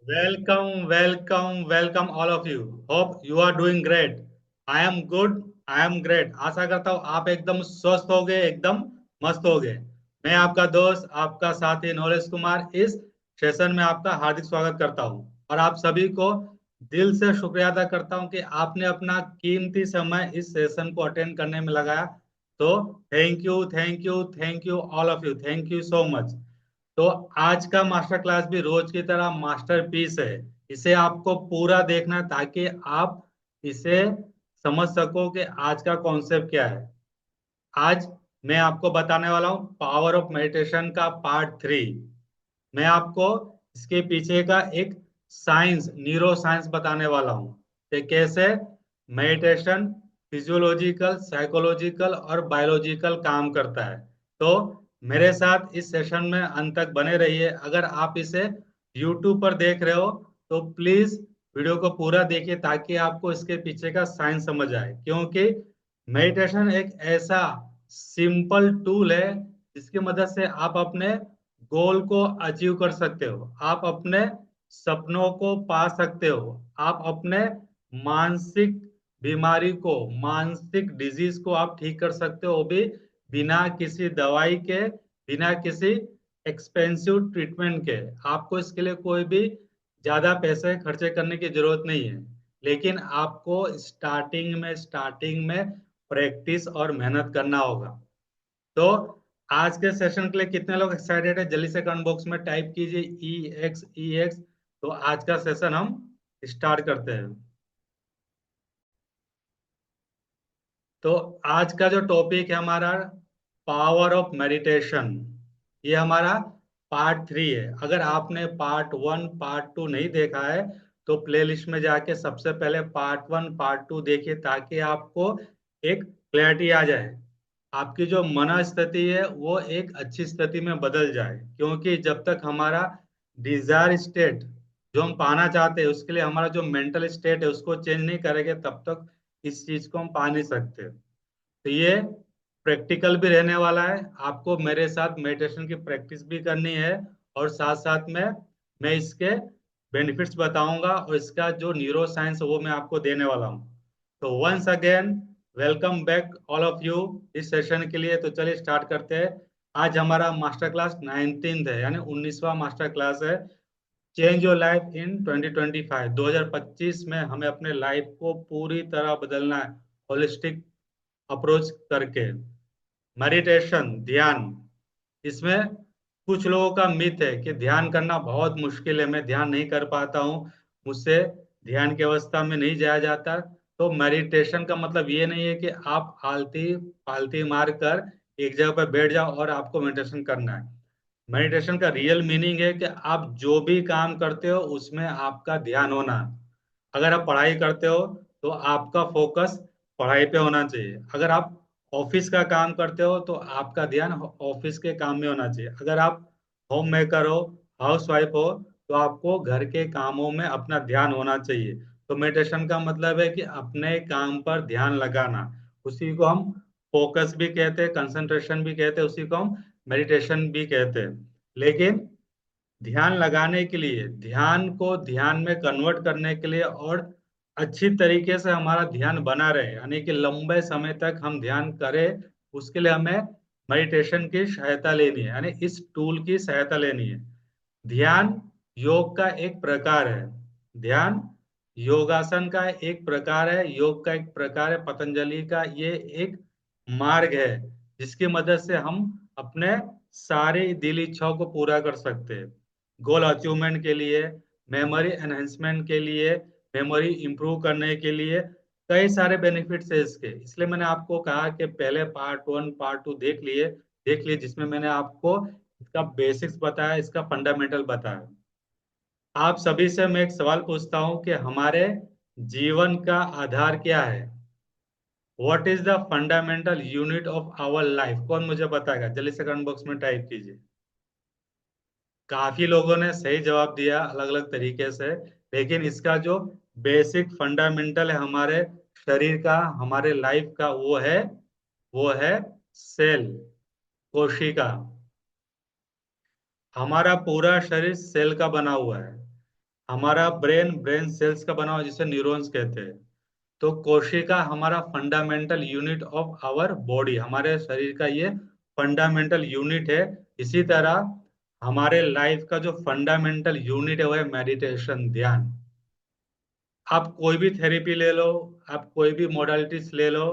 Welcome, welcome, welcome all of you. Hope you are doing great. I am good. I am great. आशा करता हूँ आप एकदम स्वस्थ हो गए, एकदम मस्त हो गए। मैं आपका दोस्त, आपका साथी नॉलेज कुमार इस सेशन में आपका हार्दिक स्वागत करता हूँ और आप सभी को दिल से शुक्रिया अदा करता हूँ कि आपने अपना कीमती समय इस सेशन को अटेंड करने में लगाया। तो thank you, thank you, thank you all of you, thank you so much. तो आज का मास्टर क्लास भी रोज की तरह मास्टरपीस है। इसे आपको पूरा देखना है ताकि आप इसे समझ सको कि आज का कॉन्सेप्ट क्या है। आज मैं आपको बताने वाला हूँ पावर ऑफ मेडिटेशन का पार्ट 3। मैं आपको इसके पीछे का एक साइंस, न्यूरो साइंस बताने वाला हूँ कि कैसे मेडिटेशन फिजियोलॉजिकल, साइकोलॉजिकल और बायोलॉजिकल काम करता है। तो मेरे साथ इस सेशन में अंत तक बने रहिए। अगर आप इसे YouTube पर देख रहे हो तो प्लीज वीडियो को पूरा देखिए ताकि आपको इसके पीछे का साइंस समझ आए, क्योंकि मेडिटेशन एक ऐसा सिंपल टूल है जिसकी मदद से आप अपने गोल को अचीव कर सकते हो, आप अपने सपनों को पा सकते हो, आप अपने मानसिक बीमारी को, मानसिक डिजीज को आप ठीक कर सकते हो, वो भी बिना किसी दवाई के, बिना किसी एक्सपेंसिव ट्रीटमेंट के। आपको इसके लिए कोई भी ज्यादा पैसे खर्चे करने की जरूरत नहीं है, लेकिन आपको स्टार्टिंग में प्रैक्टिस और मेहनत करना होगा। तो आज के सेशन के लिए कितने लोग एक्साइटेड है? जल्दी से कमेंट बॉक्स में टाइप कीजिए EX EX। तो आज का सेशन हम स्टार्ट करते हैं। तो आज का जो टॉपिक है हमारा पावर ऑफ मेडिटेशन, ये हमारा पार्ट 3 है। अगर आपने पार्ट 1 पार्ट 2 नहीं देखा है तो प्लेलिस्ट में जाके सबसे पहले पार्ट 1 पार्ट 2 देखिए ताकि आपको एक क्लैरिटी आ जाए, आपकी जो मन स्थिति है वो एक अच्छी स्थिति में बदल जाए। क्योंकि जब तक हमारा डिजायर स्टेट जो हम पाना चाहते हैं उसके लिए हमारा जो मेंटल स्टेट है उसको चेंज नहीं करेंगे तब तक इस चीज को हम पा नहीं सकते। तो ये प्रैक्टिकल भी रहने वाला है, आपको मेरे साथ मेडिटेशन की प्रैक्टिस भी करनी है और साथ साथ में मैं इसके बेनिफिट्स बताऊंगा और इसका जो न्यूरो साइंस है वो मैं आपको देने वाला हूँ। तो once again welcome back all of you इस सेशन के लिए। तो चलिए स्टार्ट करते हैं। आज हमारा मास्टर क्लास 19th है, यानी 19वां मास्टर क्लास है। चेंज योर लाइफ इन 2025, 2025 में हमें अपने लाइफ को पूरी तरह बदलना है, होलिस्टिक अप्रोच करके। मेडिटेशन, ध्यान, इसमें कुछ लोगों का मिथ है कि ध्यान करना बहुत मुश्किल है, मैं ध्यान नहीं कर पाता हूँ, मुझसे ध्यान की अवस्था में नहीं जाया जाता। तो मेडिटेशन का मतलब ये नहीं है कि आप आलती पालती मार कर एक जगह पर बैठ जाओ और आपको मेडिटेशन करना है। मेडिटेशन का रियल मीनिंग है कि आप जो भी काम करते हो उसमें आपका ध्यान होना। अगर आप पढ़ाई करते हो तो आपका फोकस पढ़ाई पे होना चाहिए। अगर आप ऑफिस का काम करते हो तो आपका ध्यान ऑफिस के काम में होना चाहिए। अगर आप होम मेकर हो, हाउस वाइफ हो, तो आपको घर के कामों में अपना ध्यान होना चाहिए। तो मेडिटेशन का मतलब है कि अपने काम पर ध्यान लगाना, उसी को हम फोकस भी कहते हैं, कंसंट्रेशन भी कहते हैं, उसी को हम मेडिटेशन भी कहते हैं। लेकिन ध्यान लगाने के लिए, ध्यान को ध्यान में कन्वर्ट करने के लिए और अच्छी तरीके से हमारा ध्यान बना रहे, यानी कि लंबे समय तक हम ध्यान करें, उसके लिए हमें मेडिटेशन की सहायता लेनी है, यानी इस टूल की सहायता लेनी है। ध्यान योग का एक प्रकार है। ध्यान योगासन का एक प्रकार है, योग का एक प्रकार है। पतंजलि का ये एक मार्ग है जिसकी मदद से हम अपने सारी दिल इच्छाओं को पूरा कर सकते हैं। गोल अचीवमेंट के लिए, मेमोरी एनहेंसमेंट के लिए, मेमोरी इंप्रूव करने के लिए कई सारे बेनिफिट्स है इसके। इसलिए मैंने आपको कहा कि पहले पार्ट 1 पार्ट 2 देख लिए जिसमें मैंने आपको इसका बेसिक्स बताया, इसका फंडामेंटल बताया। आप सभी से मैं एक सवाल पूछता हूं कि हमारे जीवन का आधार क्या है? What is the fundamental unit of our life? कौन मुझे बताएगा? जल्दी से कमेंट बॉक्स में टाइप कीजिए। काफी लोगों ने सही जवाब दिया अलग अलग तरीके से, लेकिन इसका जो बेसिक फंडामेंटल है हमारे शरीर का, हमारे लाइफ का, वो है सेल, कोशिका। हमारा पूरा शरीर सेल का बना हुआ है। हमारा ब्रेन ब्रेन सेल्स का बना हुआ जिसे न्यूरॉन्स कहते हैं। तो कोशिका हमारा fundamental unit of our body, हमारे शरीर का ये फंडामेंटल यूनिट है। इसी तरह हमारे लाइफ का जो फंडामेंटल यूनिट है वो है मेडिटेशन, ध्यान। आप कोई भी थेरेपी ले लो, आप कोई भी मोडालिटीज ले लो,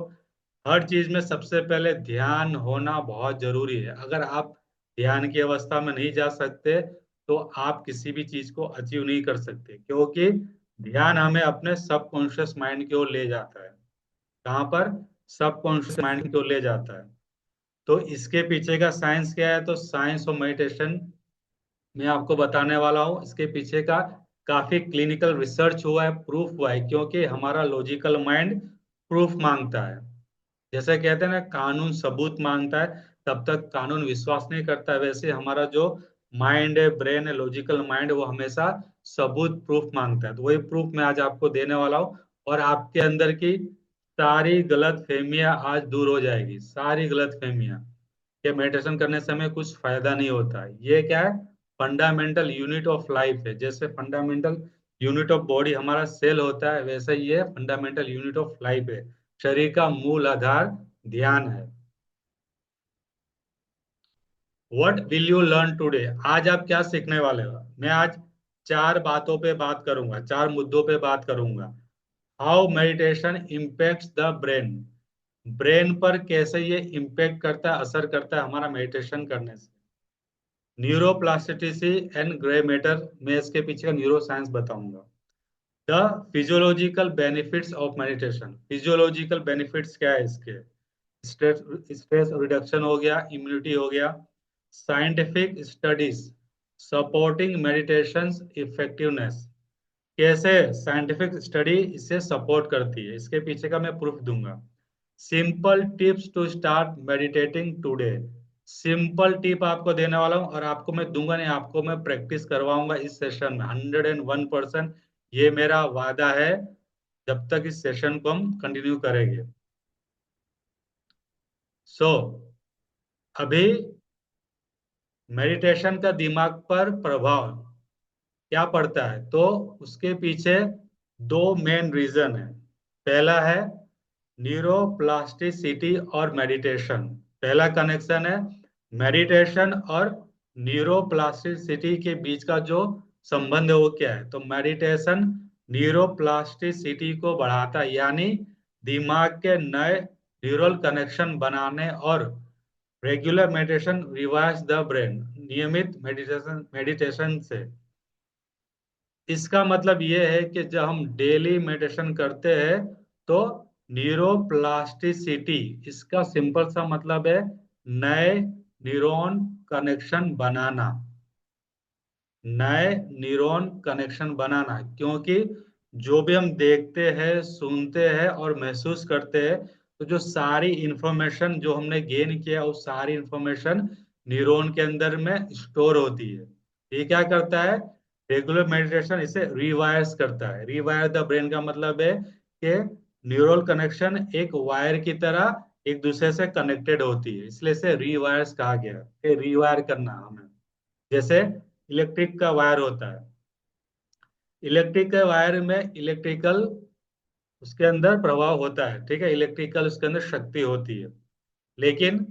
हर चीज में सबसे पहले ध्यान होना बहुत जरूरी है। अगर आप ध्यान की अवस्था में नहीं जा सकते तो आप किसी भी चीज को अचीव नहीं कर सकते, क्योंकि ध्यान हमें अपने सबकॉन्शियस माइंड की ओर ले जाता है। कहाँ पर? सबकॉन्शियस माइंड की ओर ले जाता है। तो इसके पीछे का साइंस क्या है? तो साइंस ऑफ मेडिटेशन मैं आपको बताने वाला हूँ। इसके पीछे का काफी क्लिनिकल रिसर्च हुआ है, प्रूफ हुआ है, क्योंकि हमारा लॉजिकल माइंड प्रूफ मांगता है। जैसे कहते हैं ना, कानून सबूत मांगता है, तब तक कानून विश्वास नहीं करता है। वैसे हमारा जो माइंड है, ब्रेन है, लॉजिकल माइंड, वो हमेशा सबूत प्रूफ मांगता है। तो वही प्रूफ मैं आज आपको देने वाला हूँ, और आपके अंदर की सारी गलत फहमियां आज दूर हो जाएगी, सारी गलत फहमियां कि मेडिटेशन करने से हमें कुछ फायदा नहीं होता है। ये क्या है? फंडामेंटल यूनिट ऑफ लाइफ है। जैसे फंडामेंटल यूनिट ऑफ बॉडी हमारा सेल होता है, वैसे ही ये फंडामेंटल यूनिट ऑफ लाइफ है। शरीर का मूल आधार ध्यान है। What will you learn today? आज आप क्या सीखने वाले हो? मैं आज चार बातों पे बात करूंगा, चार मुद्दों पे बात करूंगा। How meditation इम्पेक्ट्स the brain, brain पर कैसे ये इम्पेक्ट करता है, असर करता है हमारा मेडिटेशन करने से। न्यूरोप्लास्टिसिटी एंड ग्रे मैटर, मैं इसके पीछे का न्यूरो साइंस बताऊंगा। The physiological benefits of meditation, physiological benefits क्या है इसके? स्ट्रेस स्ट्रेस रिडक्शन हो गया, इम्यूनिटी हो गया। Scientific studies supporting meditation effectiveness, कैसे साइंटिफिक स्टडी इसे सपोर्ट करती है, इसके पीछे का मैं प्रूफ दूंगा। Simple tips to start meditating today, simple tip आपको देने वाला हूँ, और आपको मैं दूंगा नहीं, आपको मैं प्रैक्टिस करवाऊंगा इस सेशन में 101%। ये मेरा वादा है, जब तक इस सेशन को हम कंटिन्यू करेंगे। सो अभी मेडिटेशन का दिमाग पर प्रभाव क्या पड़ता है, तो उसके पीछे दो मेन रीजन है। पहला है न्यूरोप्लास्टिसिटी और मेडिटेशन। पहला कनेक्शन है मेडिटेशन और न्यूरोप्लास्टिसिटी के बीच का जो संबंध है वो क्या है? तो मेडिटेशन न्यूरोप्लास्टिसिटी को बढ़ाता है, यानी दिमाग के नए न्यूरल कनेक्शन बनाने, और regular meditation revise the brain, नियमित मेडिटेशन से। इसका मतलब ये है कि जब हम डेली मेडिटेशन करते हैं तो न्यूरोप्लास्टिसिटी, इसका सिंपल सा मतलब है नए न्यूरॉन कनेक्शन बनाना, नए न्यूरॉन कनेक्शन बनाना। क्योंकि जो भी हम देखते हैं, सुनते हैं और महसूस करते हैं, तो जो सारी इंफॉर्मेशन जो हमने गेन किया, वो सारी इंफॉर्मेशन न्यूरॉन के अंदर में स्टोर होती है। ये क्या करता है? रेगुलर मेडिटेशन इसे रिवायर्स करता है। रिवायर द ब्रेन का मतलब है कि न्यूरल कनेक्शन एक वायर की तरह एक दूसरे से कनेक्टेड होती है, इसलिए इसे रिवायर्स कहा गया कि रिवायर करना हमें। जैसे इलेक्ट्रिक का वायर होता है, इलेक्ट्रिक के वायर में इलेक्ट्रिकल उसके अंदर प्रभाव होता है, ठीक है, इलेक्ट्रिकल उसके अंदर शक्ति होती है। लेकिन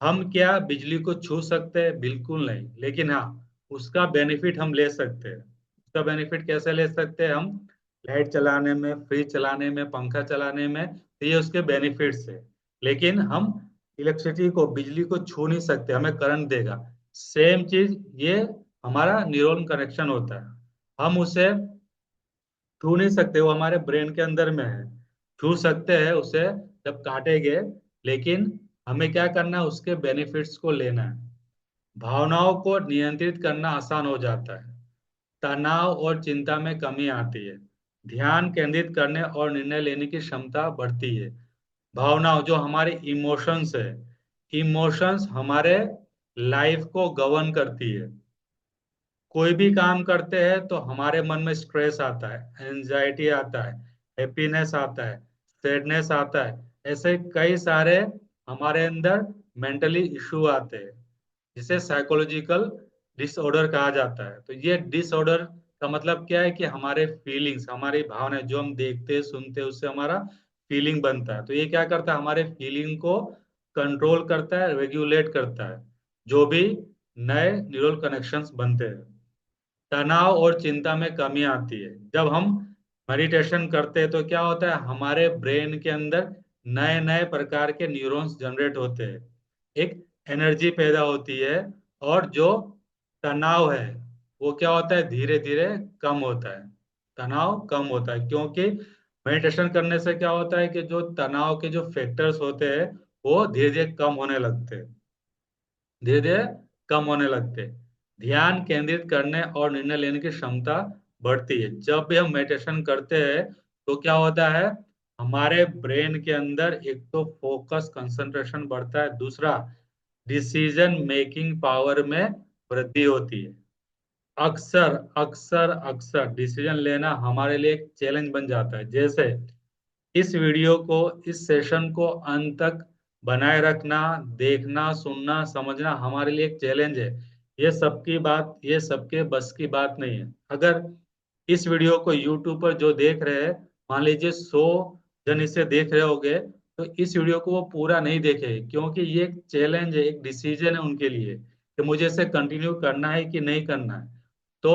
हम क्या बिजली को छू सकते हैं? बिल्कुल नहीं। लेकिन हाँ, उसका बेनिफिट हम ले सकते हैं। उसका बेनिफिट कैसे ले सकते हैं हम? लाइट चलाने में, फ्रिज चलाने में, पंखा चलाने में, तो ये उसके बेनिफिट्स है। लेकिन हम इलेक्ट्रिसिटी को, बिजली को छू नहीं सकते, हमें करंट देगा। सेम चीज ये हमारा न्यूरल कनेक्शन होता है, हम उसे छू नहीं सकते, वो हमारे ब्रेन के अंदर में है। छू सकते हैं उसे जब काटेंगे, लेकिन हमें क्या करना है? उसके बेनिफिट्स को लेना है। भावनाओं को नियंत्रित करना आसान हो जाता है, तनाव और चिंता में कमी आती है, ध्यान केंद्रित करने और निर्णय लेने की क्षमता बढ़ती है। भावनाओं, जो हमारे इमोशंस है, इमोशंस हमारे लाइफ को गवर्न करती है। कोई भी काम करते हैं तो हमारे मन में स्ट्रेस आता है, एंजाइटी आता है, हैप्पीनेस आता है, सैडनेस आता है, ऐसे कई सारे हमारे अंदर मेंटली इशू आते हैं, जिसे साइकोलॉजिकल डिसऑर्डर कहा जाता है। तो ये डिसऑर्डर का मतलब क्या है कि हमारे फीलिंग्स, हमारी भावनाएं जो हम देखते सुनते उससे हमारा फीलिंग बनता है। तो ये क्या करता है, हमारे फीलिंग को कंट्रोल करता है, रेगुलेट करता है, जो भी नए न्यूरल कनेक्शंस बनते हैं। तनाव और चिंता में कमी आती है जब हम मेडिटेशन करते हैं। तो क्या होता है, हमारे ब्रेन के अंदर नए नए प्रकार के न्यूरॉन्स जनरेट होते हैं, एक एनर्जी पैदा होती है, और जो तनाव है वो क्या होता है, धीरे धीरे कम होता है। तनाव कम होता है क्योंकि मेडिटेशन करने से क्या होता है कि जो तनाव के जो फैक्टर्स होते हैं वो धीरे धीरे कम होने लगते हैं, धीरे धीरे कम होने लगते हैं। ध्यान केंद्रित करने और निर्णय लेने की क्षमता बढ़ती है। जब भी हम मेडिटेशन करते हैं तो क्या होता है, हमारे ब्रेन के अंदर एक तो फोकस कंसंट्रेशन बढ़ता है, दूसरा डिसीजन मेकिंग पावर में वृद्धि होती है। अक्सर अक्सर अक्सर डिसीजन लेना हमारे लिए एक चैलेंज बन जाता है। जैसे इस वीडियो को, इस सेशन को अंत तक बनाए रखना, देखना, सुनना, समझना हमारे लिए एक चैलेंज है। ये सबकी बात, ये सबके बस की बात नहीं है। अगर इस वीडियो को यूट्यूब पर जो देख रहे हैं, मान लीजिए 100 जन इसे देख रहे होंगे, तो इस वीडियो को वो पूरा नहीं देखे, क्योंकि ये एक चैलेंज है, एक डिसीजन है उनके लिए कि मुझे इसे कंटिन्यू करना है कि नहीं करना है। तो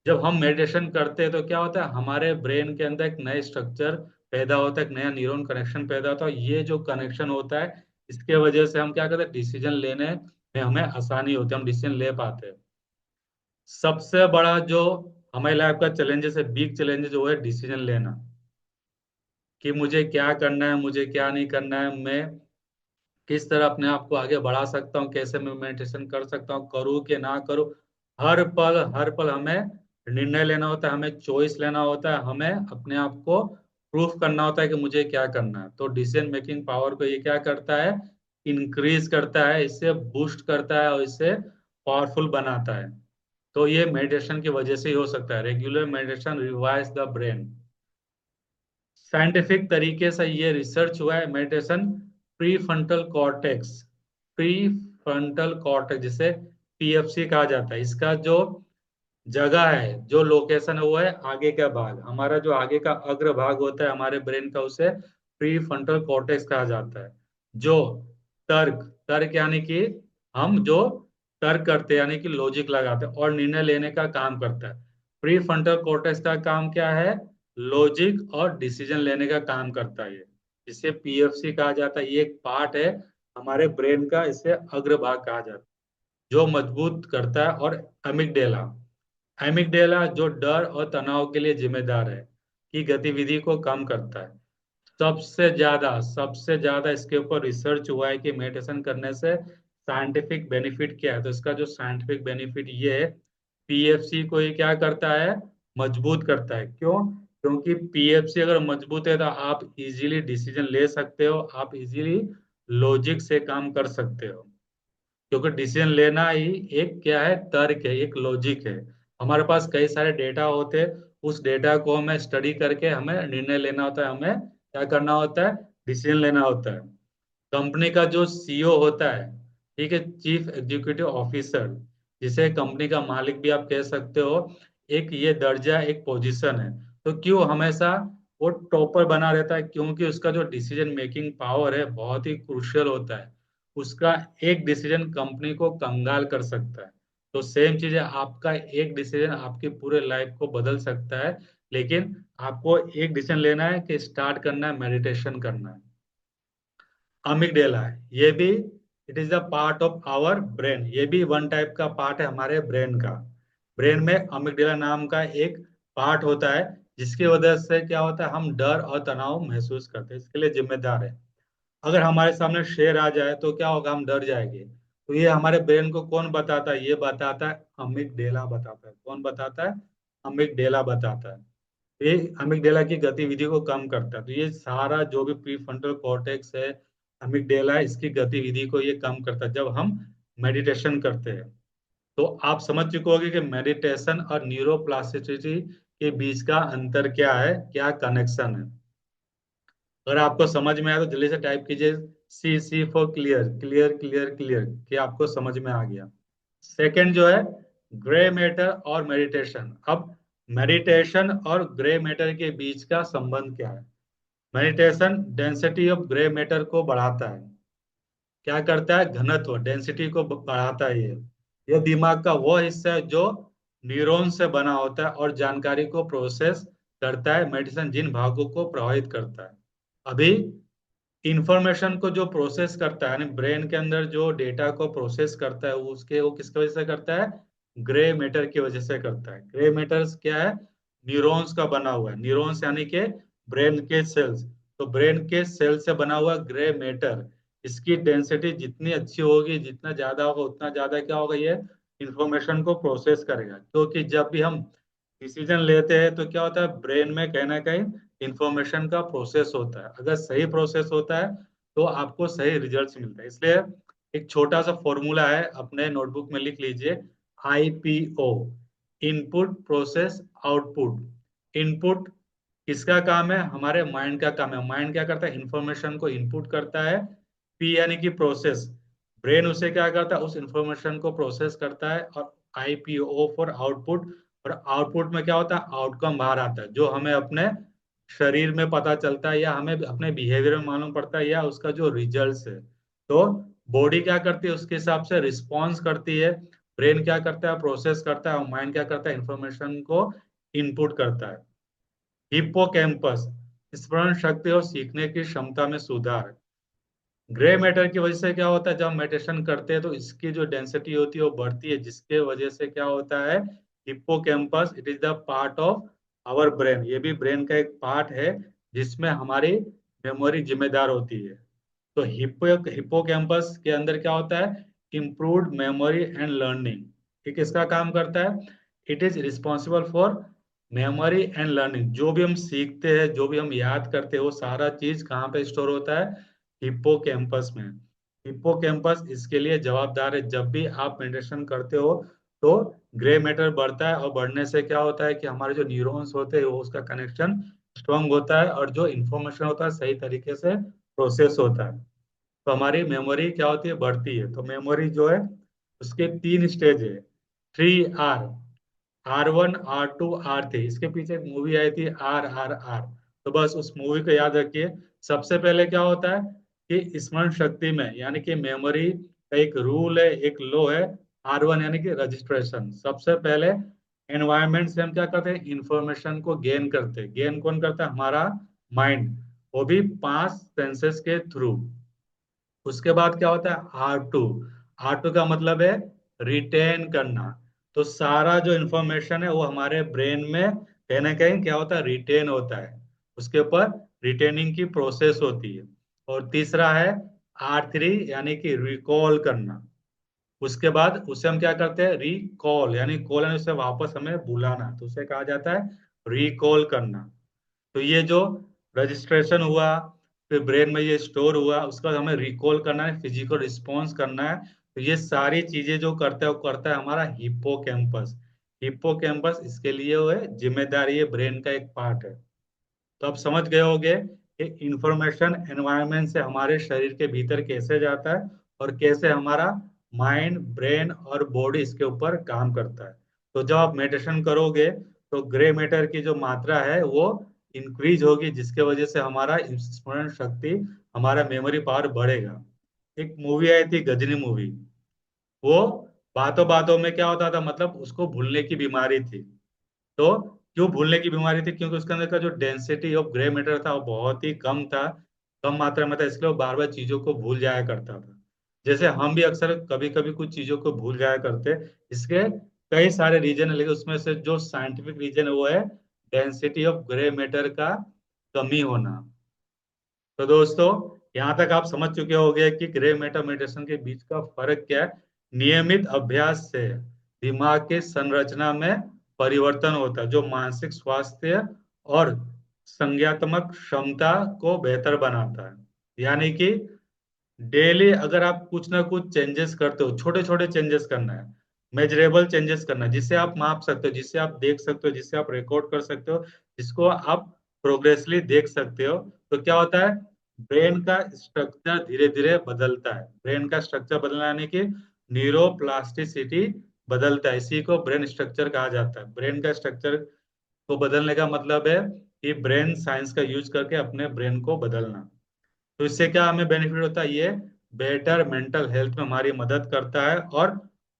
जब हम मेडिटेशन करते हैं तो क्या होता है, हमारे ब्रेन के अंदर एक नए स्ट्रक्चर पैदा होता है, एक नया न्यूरॉन कनेक्शन पैदा होता है। ये जो कनेक्शन होता है, इसके वजह से हम क्या करते हैं, डिसीजन लेने में हमें आसानी होती है, हम डिसीजन ले पाते हैं। सबसे बड़ा जो हमारी लाइफ का चैलेंजेस है, बिग चैलेंजेस, वो है डिसीजन लेना, कि मुझे क्या करना है, मुझे क्या नहीं करना है, मैं किस तरह अपने आप को आगे बढ़ा सकता हूँ, कैसे मैं मेडिटेशन कर सकता हूँ, करूँ कि ना करूँ। हर पल हमें निर्णय लेना होता है, हमें चॉइस लेना होता है, हमें अपने आप को प्रूफ करना होता है कि मुझे क्या करना है। तो डिसीजन मेकिंग पावर को ये क्या करता है, इंक्रीज करता है, इससे बूस्ट करता है और इससे पावरफुल बनाता है। तो ये मेडिटेशन की वजह से ही हो सकता है। Regular meditation revise the brain. Scientific तरीके से ये रिसर्च हुआ है, meditation pre frontal cortex, pre frontal cortex जिसे पीएफसी कहा जाता है, इसका जो जगह है, जो लोकेशन है, वो है आगे का भाग। हमारा जो आगे का अग्र भाग होता है हमारे ब्रेन का, उसे प्री फ्रंटल कॉर्टेक्स कहा जाता है। जो तर्क तर्क यानी कि हम जो तर्क करते हैं, यानी कि लॉजिक लगाते हैं और निर्णय लेने का काम करता है। प्री फ्रंटल कॉर्टेक्स का काम क्या है, लॉजिक और डिसीजन लेने का काम करता है। ये इसे पीएफसी कहा जाता है। ये एक पार्ट है हमारे ब्रेन का, इसे अग्रभाग कहा जाता है, जो मजबूत करता है। और अमिगडेला, एमिगडेला जो डर और तनाव के लिए जिम्मेदार है, की गतिविधि को कम करता है। सबसे ज्यादा इसके ऊपर रिसर्च हुआ है कि मेडिटेशन करने से साइंटिफिक बेनिफिट क्या है। तो इसका जो साइंटिफिक बेनिफिट ये है, पीएफसी को ये क्या करता है, मजबूत करता है। क्यों? क्योंकि पीएफसी अगर मजबूत है तो आप इजीली डिसीजन ले सकते हो, आप इजीली लॉजिक से काम कर सकते हो। क्योंकि डिसीजन लेना ही एक क्या है, तर्क है, एक लॉजिक है। हमारे पास कई सारे डेटा होते हैं, उस डेटा को हमें स्टडी करके हमें निर्णय लेना होता है, हमें क्या करना होता है, डिसीजन लेना होता है। कंपनी का जो सीईओ होता है, ठीक है, चीफ एग्जीक्यूटिव ऑफिसर, जिसे कंपनी का मालिक भी आप कह सकते हो, एक ये दर्जा, एक पोजीशन है। तो क्यों हमेशा वो टॉपर बना रहता है? क्योंकि उसका जो डिसीजन मेकिंग पावर है बहुत ही क्रुशियल होता है। उसका एक डिसीजन कंपनी को कंगाल कर सकता है। तो सेम चीज है, आपका एक डिसीजन आपकी पूरे लाइफ को बदल सकता है। लेकिन आपको एक डिसीजन लेना है कि स्टार्ट करना है, मेडिटेशन करना है। अमिगडेला है ये भी, it is the part of our brain, ये भी वन टाइप का पार्ट है हमारे ब्रेन का। ब्रेन में अमिगडेला नाम का एक पार्ट होता है, जिसकी वजह से क्या होता है, हम डर और तनाव महसूस करते हैं, इसके लिए जिम्मेदार है। अगर हमारे सामने शेर आ जाए तो क्या होगा, हम डर जाएंगे। तो ये हमारे ब्रेन को कौन बताता है, ये बताता है अमिगडेला बताता है। कौन बताता है? अमिगडेला बताता है। ये अमिगडेला की गतिविधि को कम करता है। तो ये सारा जो भी प्रीफ्रंटल कॉर्टेक्स है, अमिगडेला, इसकी गतिविधि को ये कम करता है जब हम मेडिटेशन करते हैं। तो आप समझ चुके होंगे कि मेडिटेशन और न्यूरोप्लास्टिसिटी के बीच का अंतर क्या है, क्या कनेक्शन है। अगर आपको समझ में आया तो जल्दी से टाइप कीजिए सी for clear, clear clear clear, कि आपको समझ में आ गया। सेकंड जो है, ग्रे मैटर और मेडिटेशन। अब मेडिटेशन और ग्रे मैटर के बीच का संबंध क्या है? Meditation density of grey matter को बढ़ाता है। क्या करता है? घनत्व, डेंसिटी को बढ़ाता है ये दिमाग का वो हिस्सा है जो न्यूरॉन से बना होता है और जानकारी को प्रोसेस करता है। मेडिटेशन जिन भागों को प्रभावित करता है, अभी इंफॉर्मेशन को जो प्रोसेस करता है, यानी ब्रेन के अंदर जो डेटा को प्रोसेस करता है, वो किसकी वजह से करता है? ग्रे मैटर की वजह से करता है। ग्रे मैटर क्या है? न्यूरॉन्स का बना हुआ है। न्यूरॉन्स यानी कि ब्रेन के सेल्स। तो ब्रेन के सेल से बना हुआ ग्रे मैटर, इसकी डेंसिटी जितनी अच्छी होगी, जितना ज्यादा होगा, उतना ज्यादा क्या होगा? ये इंफॉर्मेशन को प्रोसेस करेगा। क्योंकि जब भी हम डिसीजन लेते हैं तो क्या होता है? ब्रेन में कहीं ना कहीं इंफॉर्मेशन का प्रोसेस होता है। अगर सही प्रोसेस होता है तो आपको सही रिजल्ट्स मिलता है। इसलिए एक छोटा सा फॉर्मूला है, अपने नोटबुक में लिख लीजिए। IPO, input process output. Input किसका काम है? हमारे माइंड का काम है। माइंड क्या करता है? इंफॉर्मेशन को इनपुट करता है। P यानी कि प्रोसेस, ब्रेन उसे क्या करता है? उस इंफॉर्मेशन को प्रोसेस करता है। और IPO फॉर आउटपुट, और आउटपुट में क्या होता है? आउटकम बाहर आता है, जो हमें अपने शरीर में पता चलता है, या हमें अपने बिहेवियर में मालूम पड़ता है, या उसका जो रिजल्ट्स है। तो बॉडी क्या करती है? उसके हिसाब से रिस्पॉन्स करती है। ब्रेन क्या करता है? प्रोसेस करता है। और माइंड क्या करता है? इंफॉर्मेशन को इनपुट करता है। हिप्पोकैम्पस, स्मरण शक्ति और सीखने की क्षमता में सुधार। ग्रे मैटर की वजह से क्या होता है? जब हम मेडिटेशन करते हैं तो इसकी जो डेंसिटी होती है वो बढ़ती है, जिसके वजह से क्या होता है? Hippocampus, it is the part of our brain. ये भी ब्रेन का एक पार्ट है जिसमें हमारी मेमोरी जिम्मेदार होती है। तो हिप्पोकैम्पस के अंदर क्या होता है? Improved memory and learning. ये किसका काम करता है? It is responsible for memory and learning. जो भी हम सीखते हैं, जो भी हम याद करते हैं, वो सारा चीज कहाँ पे स्टोर होता है? हिप्पोकैम्पस में। हिप्पोकैम्पस इसके लिए जवाबदार है। जब भी आप मेडिटेशन करते हो तो ग्रे मैटर बढ़ता है, और बढ़ने से क्या होता है कि हमारे जो न्यूरॉन्स होते हैं वो उसका कनेक्शन स्ट्रांग होता है, और जो इंफॉर्मेशन होता है सही तरीके से प्रोसेस होता है। तो हमारी मेमोरी क्या होती है? बढ़ती है। तो मेमोरी जो है उसके 3 स्टेज है। 3R, R1, R2, R3। इसके पीछे एक मूवी आई थी, RRR। तो बस उस मूवी को याद रखिए। सबसे पहले क्या होता है कि स्मरण शक्ति में, यानी कि मेमोरी का एक रूल है, एक लॉ है। R1 यानी कि रजिस्ट्रेशन। सबसे पहले एनवायरनमेंट से हम क्या करते हैं? इंफॉर्मेशन को गेन करते हैं। गेन कौन करता है? हमारा माइंड, वो भी 5 सेंसेस के थ्रू। उसके बाद क्या होता है? R2। R2 का मतलब है रिटेन करना। तो सारा जो इंफॉर्मेशन है वो हमारे ब्रेन में कहीं ना कहीं क्या होता है? रिटेन होता है। उसके ऊपर रिटेनिंग की प्रोसेस होती है। और तीसरा है R3, यानी कि रिकॉल करना। उसके बाद उसे हम क्या करते हैं? रिकॉल, यानी कॉल यानी उसे वापस हमें बुलाना, तो उसे कहा जाता है रिकॉल करना। तो ये जो रजिस्ट्रेशन हुआ, फिर ब्रेन में ये स्टोर हुआ, उसका हमें रिकॉल करना है, फिजिकल रिस्पॉन्स करना है। तो ये सारी चीजें जो करता है वो करता है हमारा हिप्पोकैम्पस। हिप्पोकैम्पस इसके लिए वो है जिम्मेदारी है, ब्रेन का एक पार्ट है। तो आप समझ गए होंगे कि इंफॉर्मेशन एनवायरनमेंट से हमारे शरीर के भीतर कैसे जाता है, और कैसे हमारा माइंड, ब्रेन और बॉडी इसके ऊपर काम करता है। तो जब आप मेडिटेशन करोगे तो ग्रे मैटर की जो मात्रा है वो इंक्रीज होगी, जिसके वजह से हमारा स्मरण शक्ति, हमारा मेमोरी पावर बढ़ेगा। एक मूवी आई थी, गजनी मूवी। वो बातों बातों में क्या होता था? मतलब उसको भूलने की बीमारी थी। तो क्यों भूलने की बीमारी थी? क्योंकि उसके अंदर का जो डेंसिटी ऑफ ग्रे मैटर था वो बहुत ही कम था, कम मात्रा में था। इसलिए वो बार बार चीजों को भूल जाया करता था। जैसे हम भी अक्सर कभी कभी कुछ चीजों को भूल जाया करते। इसके कई सारे रीजन है, लेकिन उसमें से जो साइंटिफिक रीजन है वो है डेंसिटी ऑफ ग्रे मैटर का कमी होना। तो दोस्तों, यहाँ तक आप समझ चुके होंगे कि ग्रे मैटर मेडिटेशन के बीच का फर्क क्या है। नियमित अभ्यास से दिमाग की संरचना में परिवर्तन होता है, जो मानसिक स्वास्थ्य और संज्ञात्मक क्षमता को बेहतर बनाता है। यानी कि डेली अगर आप कुछ ना कुछ चेंजेस करते हो, छोटे छोटे चेंजेस करना है, मेजरेबल चेंजेस करना है, जिससे आप माप सकते हो, जिससे आप देख सकते हो, जिससे आप रिकॉर्ड कर सकते हो, जिसको आप प्रोग्रेसली देख सकते हो। तो क्या होता है? ब्रेन का स्ट्रक्चर धीरे धीरे बदलता है। ब्रेन का स्ट्रक्चर बदलना यानी कि न्यूरोप्लास्टिसिटी बदलता है। इसी को ब्रेन स्ट्रक्चर कहा जाता है। ब्रेन का स्ट्रक्चर को बदलने का मतलब है कि ब्रेन साइंस का यूज करके अपने ब्रेन को बदलना। तो इससे क्या हमें बेनिफिट होता है? ये बेटर मेंटल हेल्थ में हमारी मदद करता है और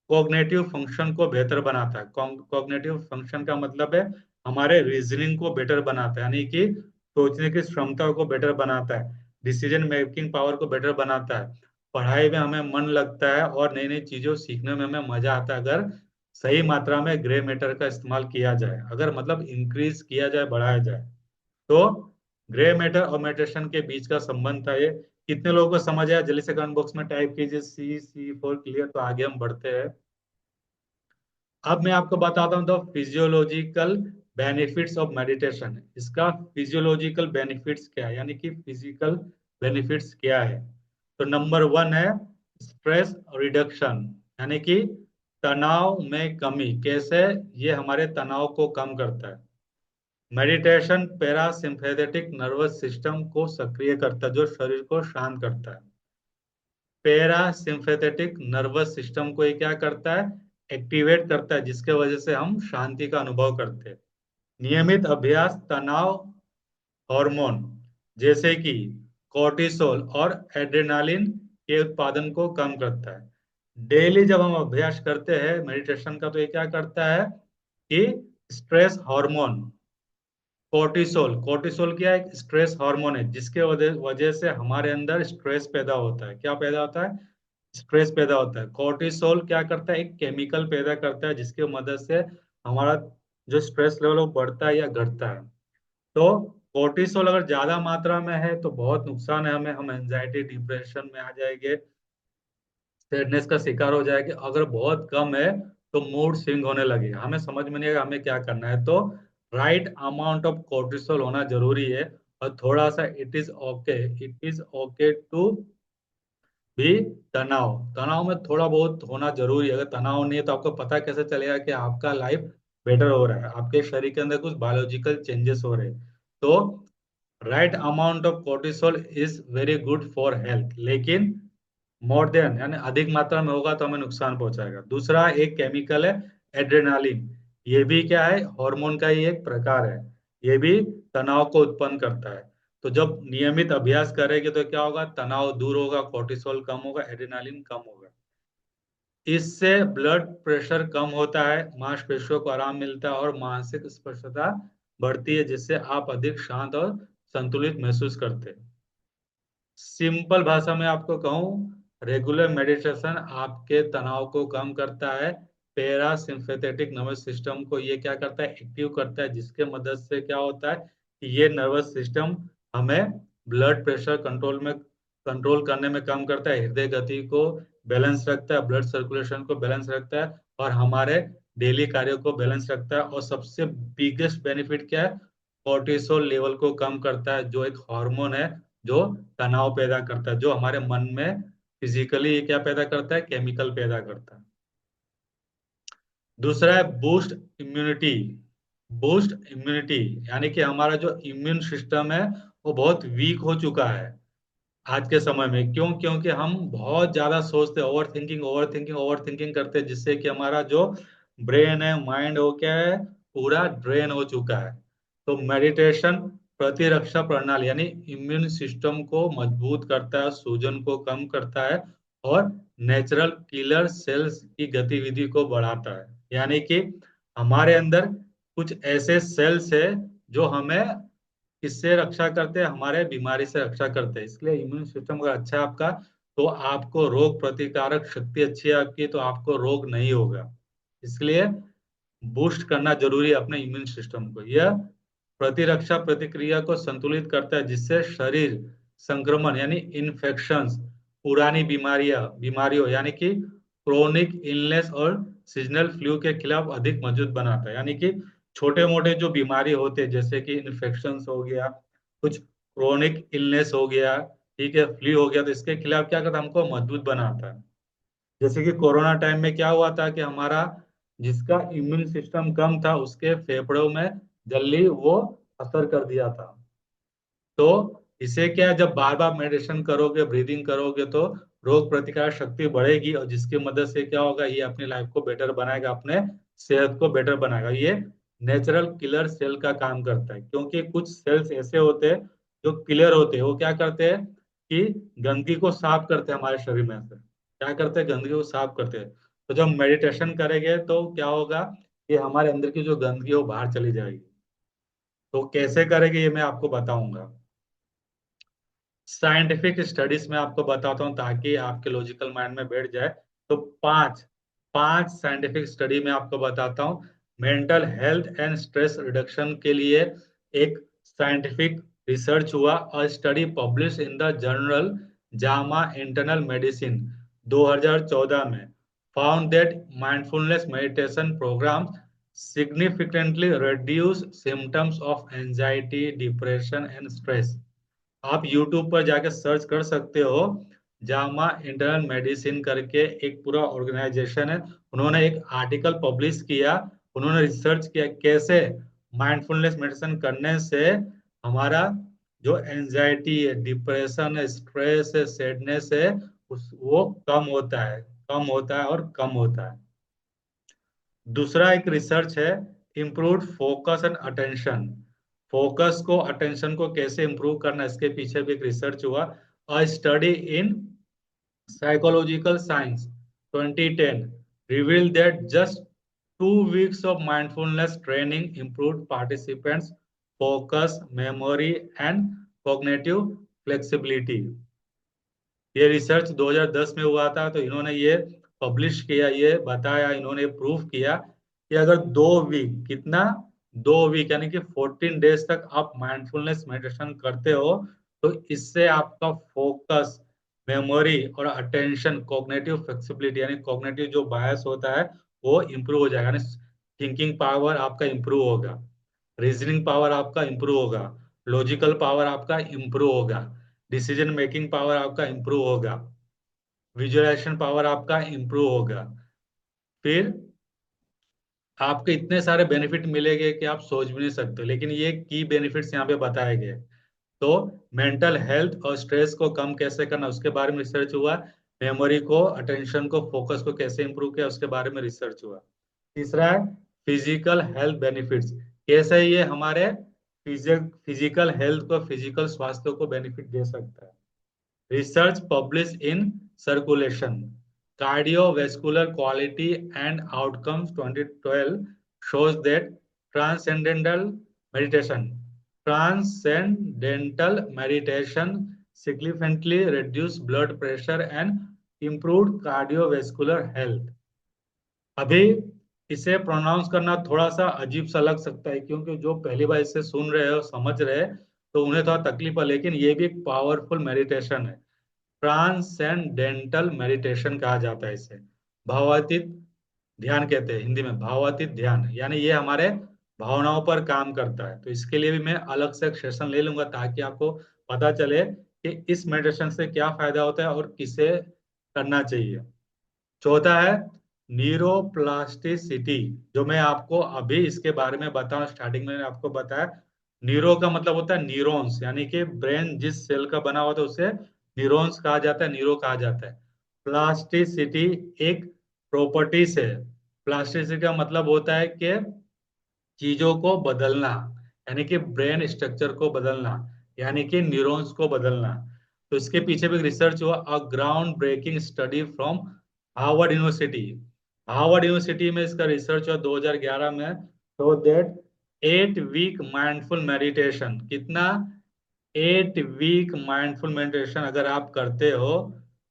कॉग्निटिव फंक्शन को बेहतर बनाता है। कॉग्निटिव फंक्शन का मतलब है हमारे रीजनिंग को बेटर बनाता है, यानी कि सोचने की क्षमता को बेटर बनाता है, डिसीजन मेकिंग पावर को बेटर बनाता है, पढ़ाई में हमें मन लगता है और नई नई चीजों सीखने में हमें मजा आता है अगर सही मात्रा में ग्रे मैटर का इस्तेमाल किया जाए, अगर मतलब इंक्रीज किया जाए, बढ़ाया जाए। तो ग्रे मैटर और मेडिटेशन के बीच का संबंध था ये। कितने लोगों को समझ आया? जल्दी से कमेंट बॉक्स में टाइप कीजिए C4 क्लियर। तो आगे हम बढ़ते हैं। अब मैं आपको बताता हूँ the physiological benefits of meditation. इसका फिजियोलॉजिकल बेनिफिट्स क्या है, यानी कि फिजिकल बेनिफिट्स क्या है? तो नंबर 1 है स्ट्रेस रिडक्शन, यानी कि तनाव में कमी। कैसे? ये हमारे तनाव को कम करता है। मेडिटेशन पैरासिम्पैथेटिक नर्वस सिस्टम को सक्रिय करता है, जो शरीर को शांत करता है। पैरासिम्पैथेटिक नर्वस सिस्टम को ये क्या करता है? एक्टिवेट करता है, जिसके वजह से हम शांति का अनुभव करते हैं। नियमित अभ्यास तनाव हार्मोन जैसे कि कोर्टिसोल और एड्रेनालिन के उत्पादन को कम करता है। डेली जब हम अभ्यास करते हैं मेडिटेशन का, तो ये क्या करता है कि स्ट्रेस हार्मोन कोर्टिसोल, कोर्टिसोल क्या है? एक स्ट्रेस हार्मोन है, जिसके वजह वजह से हमारे अंदर स्ट्रेस पैदा होता है। क्या पैदा होता है? स्ट्रेस पैदा होता है। कोर्टिसोल क्या करता है? एक केमिकल पैदा करता है, जिसकी मदद से हमारा जो स्ट्रेस लेवल वो बढ़ता है या घटता है। तो कोर्टिसोल अगर ज्यादा मात्रा में है तो बहुत नुकसान है हमें, हम एंजाइटी डिप्रेशन में आ जाएंगे, सैडनेस का शिकार हो जाएंगे। अगर बहुत कम है तो मूड स्विंग होने लगेगा, हमें समझ में नहीं आएगा हमें क्या करना है। तो राइट अमाउंट ऑफ कोर्टिसोल होना जरूरी है। और थोड़ा सा इट इज ओके टू भी तनाव, तनाव में थोड़ा बहुत होना जरूरी है। अगर तनाव नहीं है तो आपको पता कैसे चलेगा कि आपका लाइफ बेटर हो रहा है, आपके शरीर के अंदर कुछ बायोलॉजिकल चेंजेस हो रहे हैं। तो right amount of cortisol is very good for health, लेकिन मोर देन यानी अधिक मात्रा में होगा तो हमें नुकसान पहुंचाएगा। दूसरा एक केमिकल है एड्रेनालिन। ये भी क्या है? हार्मोन का ही एक प्रकार है। ये भी तनाव को उत्पन्न करता है। तो जब नियमित अभ्यास करेंगे तो क्या होगा? तनाव दूर होगा, कोर्टिसोल कम होगा, एड्रेनालिन कम होगा। इससे ब्लड प्रेशर कम होता है, मांसपेशियों को आराम मिलता है और मानसिक स्पष्टता बढ़ती है, जिससे आप अधिक शांत और संतुलित महसूस करते हैं। सिंपल भाषा में आपको कहूँ, रेगुलर मेडिटेशन आपके तनाव को कम करता है। पैरा सिंपैथेटिक नर्वस सिस्टम को ये क्या करता है? एक्टिव करता है, जिसके मदद से क्या होता है कि ये नर्वस सिस्टम हमें ब्लड प्रेशर कंट्रोल करने में काम करता है, हृदय गति को बैलेंस रखता है, ब्लड सर्कुलेशन को बैलेंस रखता है और हमारे डेली कार्यों को बैलेंस रखता है। और सबसे बिगेस्ट बेनिफिट क्या है? कोर्टिसोल लेवल को कम करता है, जो एक हार्मोन है जो तनाव पैदा करता है, जो हमारे मन में फिजिकली क्या पैदा करता है? केमिकल पैदा करता है। दूसरा है बूस्ट इम्यूनिटी। बूस्ट इम्यूनिटी यानी कि हमारा जो इम्यून सिस्टम है वो बहुत वीक हो चुका है आज के समय में। क्यों? क्योंकि हम बहुत ज्यादा सोचते, ओवर थिंकिंग करते हैं, जिससे कि हमारा जो ब्रेन है, माइंड हो क्या है? पूरा ड्रेन हो चुका है। तो मेडिटेशन प्रतिरक्षा प्रणाली यानी इम्यून सिस्टम को मजबूत करता है, सूजन को कम करता है और नेचुरल किलर सेल्स की गतिविधि को बढ़ाता है। यानी कि हमारे अंदर कुछ ऐसे सेल्स है जो हमें किससे रक्षा करते हैं? हमारे बीमारी से रक्षा करते हैं। इसलिए इम्यून सिस्टम अगर अच्छा है आपका, तो आपको रोग प्रतिकारक शक्ति अच्छी है आपकी, तो आपको रोग नहीं होगा। इसलिए बूस्ट करना जरूरी है अपने इम्यून सिस्टम को। यह प्रतिरक्षा प्रतिक्रिया को संतुलित करता है, जिससे शरीर संक्रमण यानी इन्फेक्शंस, पुरानी बीमारियों यानी कि क्रोनिक इलनेस और सीजनल फ्लू के खिलाफ अधिक मजबूत बनाता है। यानी कि छोटे मोटे जो बीमारी होते हैं, जैसे कि इन्फेक्शंस हो गया, कुछ क्रोनिक इलनेस हो गया, ठीक है, फ्लू हो गया, तो इसके खिलाफ क्या करता है? हमको मजबूत बनाता है। जैसे कि कोरोना टाइम में क्या हुआ था कि हमारा जिसका इम्यून सिस्टम कम था उसके फेफड़ों में जल्दी वो असर कर दिया था। तो इससे क्या है, जब बार बार मेडिटेशन करोगे, ब्रीदिंग करोगे, तो रोग प्रतिकारक शक्ति बढ़ेगी, और जिसकी मदद से क्या होगा, ये अपनी लाइफ को बेटर बनाएगा, अपने सेहत को बेटर बनाएगा। ये नेचुरल किलर सेल का काम करता है, क्योंकि कुछ सेल्स ऐसे होते हैं जो क्लियर होते हैं। वो क्या करते हैं कि गंदगी को साफ करते हैं हमारे शरीर में से। क्या करते हैं, गंदगी को साफ करते हैं। तो जब मेडिटेशन करेंगे तो क्या होगा कि हमारे अंदर की जो गंदगी है वो बाहर चली जाएगी। तो कैसे करेंगे ये मैं आपको बताऊंगा। साइंटिफिक स्टडीज में आपको बताता हूँ ताकि आपके लॉजिकल माइंड में बैठ जाए। तो पांच पांच साइंटिफिक स्टडी में आपको बताता हूँ। Mental health and stress reduction के लिए एक साइंटिफिक रिसर्च हुआ, और study publish in the journal JAMA internal medicine 2014 में, found that mindfulness meditation program significantly reduce symptoms of anxiety, depression and stress। आप YouTube पर जाके सर्च कर सकते हो। जामा इंटरनल मेडिसिन करके एक पूरा ऑर्गेनाइजेशन है। उन्होंने एक आर्टिकल पब्लिश किया। उन्होंने रिसर्च किया कैसे माइंडफुलनेस मेडिटेशन करने से हमारा जो एंजाइटी है, डिप्रेशन है, स्ट्रेस है, सैडनेस है, वो कम होता है और कम होता है। दूसरा एक रिसर्च है, improve focus and attention. Focus को, अटेंशन को कैसे इंप्रूव करना, इसके पीछे भी एक रिसर्च हुआ। अ study in psychological science 2010 revealed that just 2 weeks of mindfulness training improved participants focus, memory and cognitive flexibility। ये रिसर्च 2010 में हुआ था। तो इन्होंने ये पब्लिश किया, ये बताया, इन्होंने प्रूफ किया कि अगर 2 वीक, कितना, 2 वीक यानी कि 14 डेज तक आप माइंडफुलनेस मेडिटेशन करते हो, तो इससे आपका फोकस, मेमोरी और अटेंशन, कॉग्निटिव फ्लेक्सिबिलिटी यानी कॉग्निटिव जो बायस होता है वो इम्प्रूव हो जाएगा। यानी थिंकिंग पावर आपका इम्प्रूव होगा, रीजनिंग पावर आपका इम्प्रूव होगा, लॉजिकल पावर आपका इम्प्रूव होगा, डिसीजन मेकिंग पावर आपका इम्प्रूव होगा, विजुअलाइजेशन पावर आपका इम्प्रूव होगा। फिर आपको इतने सारे बेनिफिट मिलेंगे कि आप सोच भी नहीं सकते, लेकिन ये की बेनिफिट्स यहाँ पे बताए गए। तो मेंटल हेल्थ और स्ट्रेस को कम कैसे करना उसके बारे में रिसर्च हुआ। मेमोरी को, अटेंशन को, फोकस को कैसे इंप्रूव किया उसके बारे में रिसर्च हुआ। तीसरा है फिजिकल हेल्थ बेनिफिट्स। कैसे ये हमारे फिजिकल हेल्थ को, फिजिकल स्वास्थ्य को बेनिफिट दे सकता है। Research published in Circulation, Cardiovascular Quality and Outcomes 2012 shows that transcendental meditation, transcendental meditation significantly reduced blood pressure and improved cardiovascular health। अभी इसे प्रोनाउंस करना थोड़ा सा अजीब सा लग सकता है, क्योंकि जो पहली बार इसे सुन रहे हो, समझ रहे हैं, तो उन्हें थोड़ा तकलीफ है, लेकिन ये भी एक पावरफुल मेडिटेशन है। ट्रांसेंडेंटल मेडिटेशन कहा जाता है इसे। भावातीत ध्यान कहते हैं हिंदी में, भावातीत ध्यान, यानी ये हमारे भावनाओं पर काम करता है। तो इसके लिए भी मैं अलग से एक सेशन ले लूंगा ताकि आपको पता चले कि इस मेडिटेशन से क्या फायदा होता है और किसे करना चाहिए। चौथा है न्यूरोप्लास्टिसिटी, जो मैं आपको अभी इसके बारे में बताऊं। स्टार्टिंग में मैंने आपको बताया, न्यूरो का मतलब होता है न्यूरॉन्स, यानी कि ब्रेन जिस सेल का बना हुआ था उसे न्यूरॉन्स कहा जाता है, न्यूरो कहा जाता है। प्लास्टिसिटी एक प्रॉपर्टीज है। प्लास्टिसिटी का मतलब होता है कि चीजों को बदलना, यानी कि ब्रेन स्ट्रक्चर को बदलना, यानी कि न्यूरॉन्स को बदलना। तो इसके पीछे भी रिसर्च हुआ, अ ground breaking study from Harvard university. Harvard university में इसका रिसर्च हुआ 2011 में। तो दैट 8 वीक माइंडफुल मेडिटेशन, कितना, 8 वीक माइंडफुल मेडिटेशन अगर आप करते हो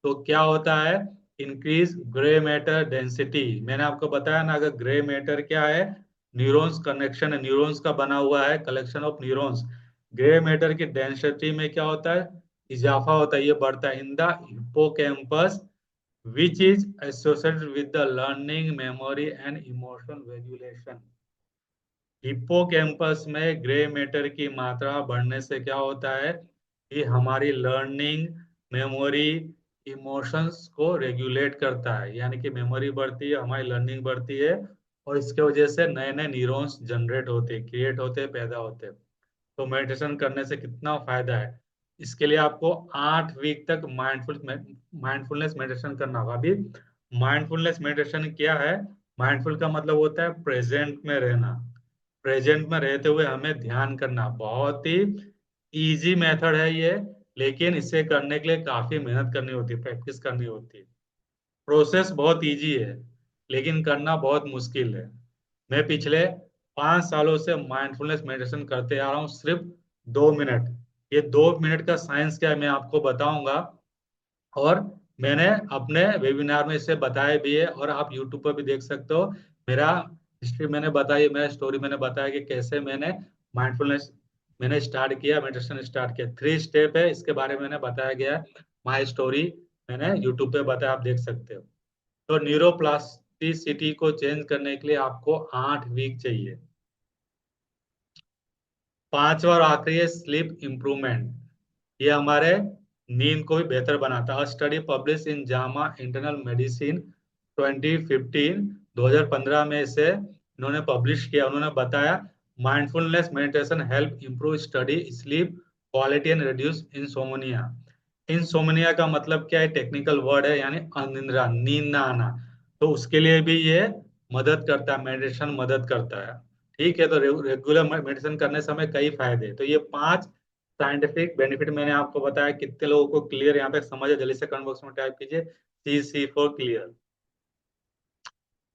तो क्या होता है, इंक्रीज ग्रे मैटर डेंसिटी। मैंने आपको बताया ना, अगर ग्रे मैटर क्या है, न्यूरॉन्स कनेक्शन है, न्यूरॉन्स का बना हुआ है, collection of neurons. Grey matter की डेंसिटी में क्या होता है, इजाफा होता है, ये बढ़ता है in the hippocampus which is associated with the learning, memory and emotion regulation. Hippocampus में ग्रे मैटर की मात्रा बढ़ने से क्या होता है कि हमारी लर्निंग, मेमोरी, इमोशंस को रेगुलेट करता है, यानी कि मेमोरी बढ़ती है, हमारी लर्निंग बढ़ती है, और इसके वजह से नए नए न्यूरॉन्स जनरेट होते हैं, क्रिएट होते हैं, पैदा होते हैं। तो मेडिटेशन करने से कितना फायदा है। इसके लिए आपको 8 वीक तक माइंडफुलनेस मेडिटेशन करना होगा। अभी माइंडफुलनेस मेडिटेशन क्या है? माइंडफुल का मतलब होता है प्रेजेंट में रहना। प्रेजेंट में रहते हुए हमें ध्यान करना। बहुत ही इजी मेथड है ये, लेकिन इसे करने के लिए काफी मेहनत करनी होती है, प्रैक्टिस करनी होती है। प्रोसेस बहुत इजी है, लेकिन करना बहुत मुश्किल है। मैं पिछले 5 सालों से माइंडफुलनेस मेडिटेशन करते आ रहा हूँ, सिर्फ 2 मिनट। ये 2 मिनट का साइंस क्या है मैं आपको बताऊंगा। और मैंने अपने वेबिनार में इसे बताया भी है, और आप यूट्यूब पर भी देख सकते हो। मेरा हिस्ट्री मैंने बताई, मेरा स्टोरी मैंने बताया कि कैसे मैंने माइंडफुलनेस मैंने स्टार्ट किया, मेडिटेशन स्टार्ट किया। 3 स्टेप है, इसके बारे में मैंने बताया गया है। माई स्टोरी मैंने यूट्यूब पे बताया, आप देख सकते हो। तो न्यूरोप्लास्टिसिटी को चेंज करने के लिए आपको 8 वीक चाहिए। पांचवा और आखिरी है स्लीप इम्प्रूवमेंट। ये हमारे नींद को भी बेहतर बनाता है। स्टडी पब्लिश इन जामा इंटरनल मेडिसिन 2015, 2015 में इसे इन्होंने पब्लिश किया। उन्होंने बताया mindfulness meditation help improve study sleep quality and reduce insomnia. Insomnia का मतलब क्या है? टेक्निकल वर्ड है, यानी अनिद्रा, नींद ना आना। तो उसके लिए भी ये मदद करता है, मेडिटेशन मदद करता है। ठीक है, तो रेगुलर मेडिटेशन करने से हमें कई फायदे हैं। तो ये 5 साइंटिफिक बेनिफिट मैंने आपको बताया। कितने लोगों को क्लियर यहाँ पे समझ है? जल्दी से कमेंट बॉक्स में टाइप कीजिए सी for clear.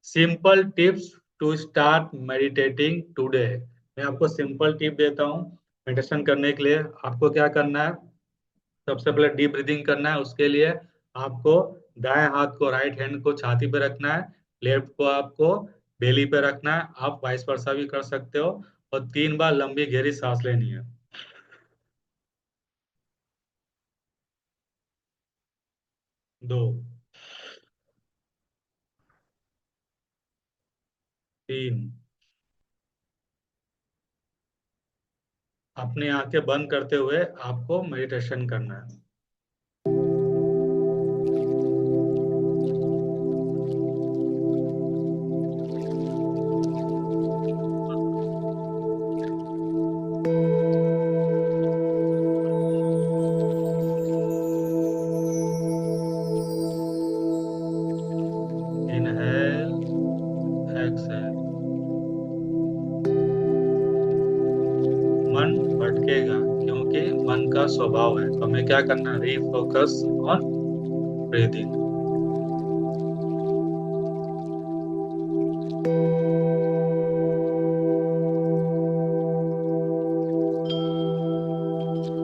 Simple tips to start meditating today. मैं आपको सिंपल टिप देता हूँ मेडिटेशन करने के लिए। आपको क्या करना है? सबसे पहले डीप ब्रीदिंग करना है। उसके लिए आपको दाएं हाथ को, राइट हैंड को छाती पे रखना है, लेफ्ट को आपको बेली पे रखना है। आप वाइस वर्सा भी कर सकते हो। और 3 बार लंबी गहरी सांस लेनी है। 2, 3। अपनी आंखें बंद करते हुए आपको मेडिटेशन करना है। Inhale, exhale. मन भटकेगा, क्योंकि मन का स्वभाव है। तो हमें क्या करना है? Refocus on breathing.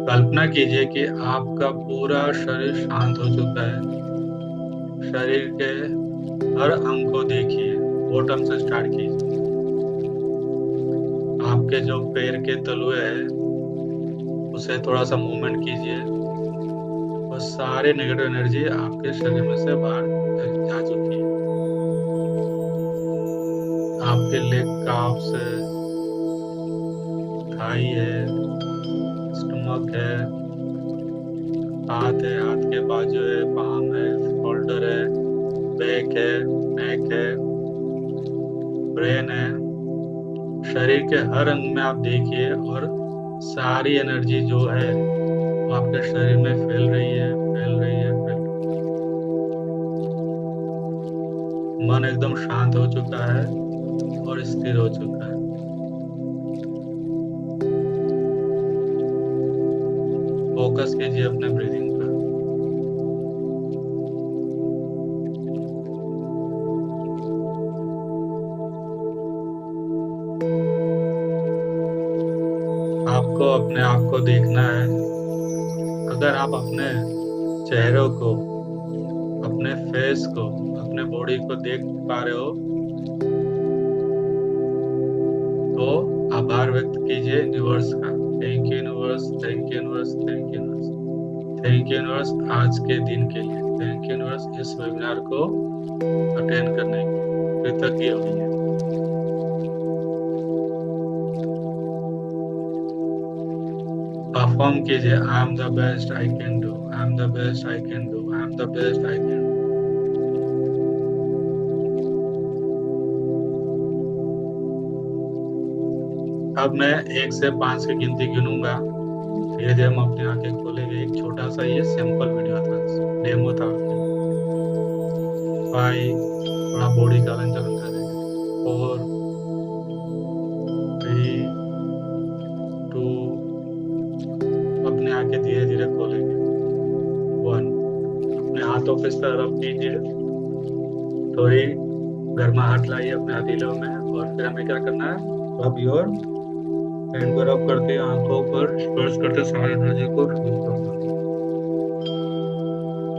कल्पना कीजिए कि आपका पूरा शरीर शांत हो चुका है। शरीर के हर अंग को देखिए, बॉटम से स्टार्ट कीजिए। आपके जो पैर के तलुए हैं उसे थोड़ा सा मूवमेंट कीजिए, और सारे नेगेटिव एनर्जी आपके शरीर में से बाहर जा चुकी है। आपके लेग काफ्स है, थाई है, स्टमक है, हाथ है, हाथ के बाजू है, पाम है, शोल्डर है, बैक है, नेक है, ब्रेन है। शरीर के हर अंग में आप देखिए, और सारी एनर्जी जो है वो आपके शरीर में फैल रही है, फैल रही है, फैल रही है। मन एकदम शांत हो चुका है और स्थिर हो चुका है। फोकस कीजिए अपने ब्रीदिंग पर। आपको अपने आप को देखना है। अगर आप अपने चेहरों को, अपने फेस को, अपने बॉडी को देख पा रहे हो तो आभार व्यक्त कीजिए यूनिवर्स का। Thank you universe, thank you universe, thank you universe, thank you universe आज के दिन के लिए। थैंक यू यूनिवर्स इस वेबिनार को अटेंड करने के लिए। कृतज्ञ होइए। परफॉर्म कीजिए, I am the best I can do, I am the best I can do, I am the best I can do. अब मैं 1 से 5 की गिनती गिनूंगा। धीरे धीरे हम अपनी आंखें खोलेंगे। एक छोटा सा ये सैंपल वीडियो था, डेमो था आपके लिए। 5, थोड़ा बॉडी का हलन चलन करेंगे। 4, 3, 2, अपने आंखें धीरे धीरे खोलेंगे। 1, अपने हाथों पे इस तरह रब कीजिए, थोड़ी गर्माहट लाइए अपने हथेलियों में, और फिर हमें क्या करना है, रब योर हैंड को रब करते आंखों पर स्पर्श करते सारी एनर्जी को फील करना।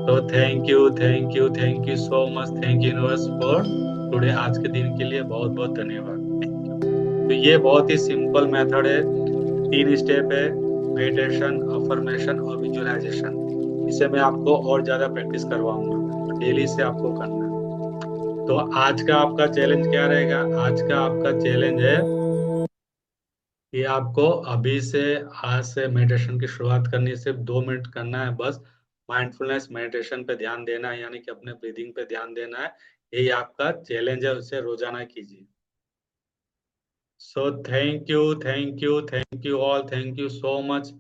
तो thank you so much, thank you universe for today. आज के दिन के लिए बहुत बहुत धन्यवाद, थैंक यू। तो ये बहुत ही सिंपल मेथड है, 3 स्टेप है, मेडिटेशन, अफर्मेशन और विजुअलाइजेशन। इसे मैं आपको और ज्यादा प्रैक्टिस करवाऊंगा, डेली से आपको करना है। तो आज का आपका चैलेंज क्या रहेगा? आज का आपका चैलेंज है कि आपको अभी से, आज से मेडिटेशन की शुरुआत करनी है। सिर्फ 2 मिनट करना है बस। माइंडफुलनेस मेडिटेशन पे ध्यान देना है, यानी कि अपने ब्रीदिंग पे ध्यान देना है। यही आपका चैलेंज है, उसे रोजाना कीजिए। So thank you all, thank you so much.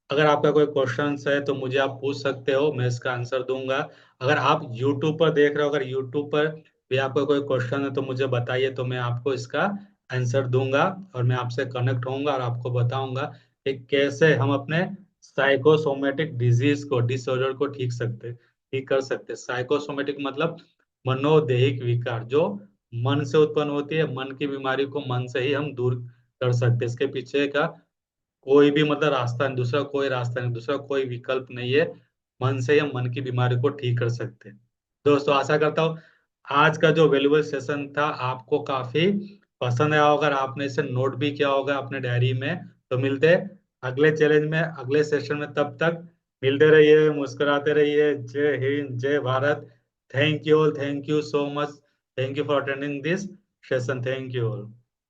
अगर आपका कोई क्वेश्चन है तो मुझे आप पूछ सकते हो, मैं इसका आंसर दूंगा। अगर आप यूट्यूब पर देख रहे हो, अगर यूट्यूब पर भी आपका कोई क्वेश्चन है तो मुझे बताइए, तो मैं आपको इसका आंसर दूंगा। और मैं आपसे कनेक्ट होऊंगा और आपको बताऊंगा कि कैसे हम अपने साइकोसोमेटिक डिजीज को, डिसऑर्डर को ठीक कर सकते। साइकोसोमेटिक मतलब मनोदैहिक विकार, जो मन से उत्पन्न होती है। मन की बीमारी को मन से ही हम दूर कर सकते हैं। इसके पीछे का कोई भी मतलब रास्ता नहीं, दूसरा कोई रास्ता नहीं, दूसरा कोई विकल्प नहीं है। मन से ही हम मन की बीमारी को ठीक कर सकते हैं। दोस्तों, आशा करता हूँ आज का जो वैल्यूबल सेशन था आपको काफी पसंद आया होगा, और आपने इसे नोट भी किया होगा अपने डायरी में। तो मिलते हैं अगले चैलेंज में, अगले सेशन में। तब तक मिलते रहिए, मुस्कुराते रहिए। जय हिंद, जय Bharat. Thank you all, thank you so much, thank you for attending this session, thank you all.